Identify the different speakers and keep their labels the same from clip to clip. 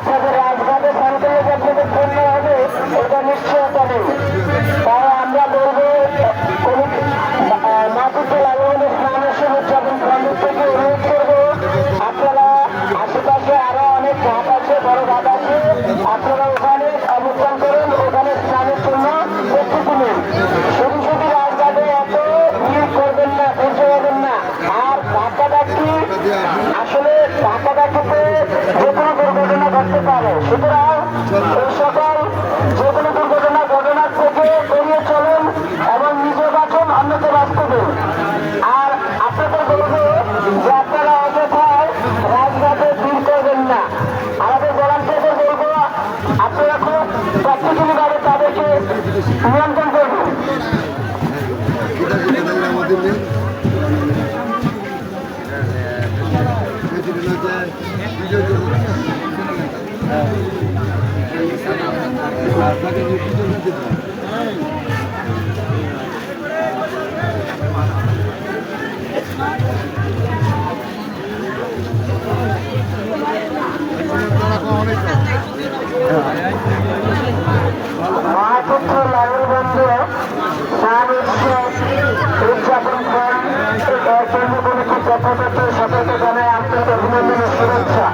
Speaker 1: আপনাদের রাজঘাটে সান্তালে আপনাদের পণ্য হবে এটা নিশ্চয়তা নেই। তাই আমরা বলবো মাটিতে লালনে স্নানের শুভ উদযাপন কমিটি থেকে অনুরোধ করবো আপনারা আশেপাশে আরো অনেক ঘাট আছে, বড় ঘাট আছে, আপনারা ওখানে অবস্থান করেন, ওখানে স্নানের জন্য প্রস্তুতি নিন। শুধু শুধু রাজঘাটে এত ভিড় করবেন না, ধৈর্য হবেন না। আর ধাক্কাধাক্কি আসলে ধাক্কাধাক্কিতে যে কোনো দুর্ঘটনা ঘটতে পারে, সুতরাং এই সকল যে কোনো দুর্ঘটনা ঘটনার থেকে এড়িয়ে চলুন এবং নিজে বাঁচুন, অন্যকে বাঁচতে দিন। আর আপনাদের বলবো যে আপনারা অযথায় রাজঘাটে ভিড় করবেন না। আমাদের ভলান্টিয়ারদের বলবো আপনারা খুব প্র্যাকটিক্যালি ভাবে তাদেরকে নিয়ন্ত্রণ করবেন। মহাপুত্র লালবন্ধ উদযাপন কমিটি যথাযথ সতর্ক জানায় আপনাদের অভিনন্দন ও শুভেচ্ছা।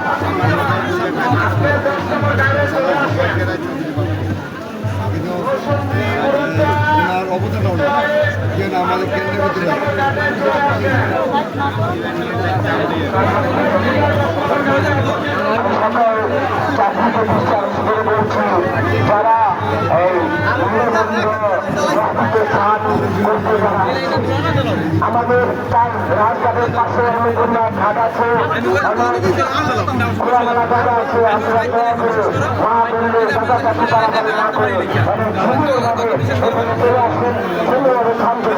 Speaker 2: আমাদের কেন্দ্রের
Speaker 1: চাকরি প্রতিষ্ঠান করে বলছি যারা আমাদের রাজঘাটের পাশে অনেকগুলো ঘাট আছে, খোলামেলা জায়গা আছে, আপনারা দয়া করে মা বোনদের দাদা চাকরি তাড়াতাড়ি না করে অনেক সুন্দরভাবে এখানে চলে আসবেন, সুন্দরভাবে থাকবেন।